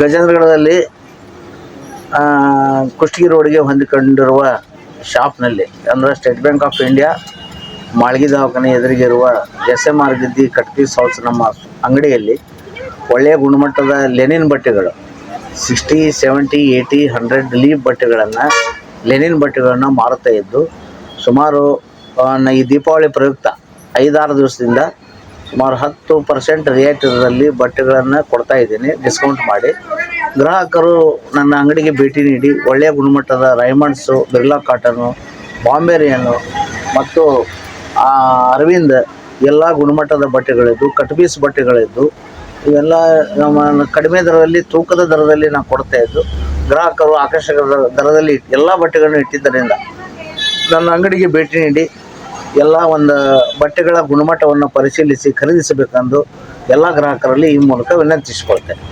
ಗಜೇಂದ್ರಗಢದಲ್ಲಿ ಕುಷ್ಟಗಿ ರೋಡ್ಗೆ ಹೊಂದಿಕೊಂಡಿರುವ ಶಾಪ್ನಲ್ಲಿ ಅಂದರೆ state bank of India Malgi ದವಾಖಾನೆ ಎದುರಿಗೆ ಇರುವ SMR ಗದ್ದಿ ಕಟ್ ಪೀಸ್ ಹೌಸ್ ನಮ್ಮ ಅಂಗಡಿಯಲ್ಲಿ ಒಳ್ಳೆಯ ಗುಣಮಟ್ಟದ ಲೆನಿನ್ ಬಟ್ಟೆಗಳು 60, 70, 80, 100 ಲೀವ್ ಬಟ್ಟೆಗಳನ್ನು ಲೆನಿನ್ ಬಟ್ಟೆಗಳನ್ನು ಮಾರುತ್ತಾ ಇದ್ದು ಸುಮಾರು ಈ ದೀಪಾವಳಿ ಪ್ರಯುಕ್ತ 5-6 ದಿವಸದಿಂದ ಸುಮಾರು 10% ರಿಯಾಯಿತಿಯಲ್ಲಿ ಬಟ್ಟೆಗಳನ್ನು ಕೊಡ್ತಾ ಇದ್ದೀನಿ ಡಿಸ್ಕೌಂಟ್ ಮಾಡಿ. ಗ್ರಾಹಕರು ನನ್ನ ಅಂಗಡಿಗೆ ಭೇಟಿ ನೀಡಿ ಒಳ್ಳೆಯ ಗುಣಮಟ್ಟದ ರೈಮಂಡ್ಸು, ಬಿರ್ಲಾ ಕಾಟನು, ಬಾಂಬೆ ರೇನು ಮತ್ತು ಅರವಿಂದ್ ಎಲ್ಲ ಗುಣಮಟ್ಟದ ಬಟ್ಟೆಗಳಿದ್ದು, ಕಟ್ ಪೀಸ್ ಬಟ್ಟೆಗಳಿದ್ದು ಇವೆಲ್ಲ ನಮ್ಮ ಕಡಿಮೆ ದರದಲ್ಲಿ ತೂಕದ ದರದಲ್ಲಿ ನಾವು ಕೊಡ್ತಾ ಇದ್ದು ಗ್ರಾಹಕರು ಆಕರ್ಷಕ ದರದಲ್ಲಿ ಎಲ್ಲ ಬಟ್ಟೆಗಳನ್ನು ಇಟ್ಟಿದ್ದರಿಂದ ನನ್ನ ಅಂಗಡಿಗೆ ಭೇಟಿ ನೀಡಿ ಎಲ್ಲ ಒಂದು ಬಟ್ಟೆಗಳ ಗುಣಮಟ್ಟವನ್ನು ಪರಿಶೀಲಿಸಿ ಖರೀದಿಸಬೇಕೆಂದು ಎಲ್ಲ ಗ್ರಾಹಕರಲ್ಲಿ ಈ ಮೂಲಕ ವಿನಂತಿಸಿಕೊಳ್ತೇನೆ.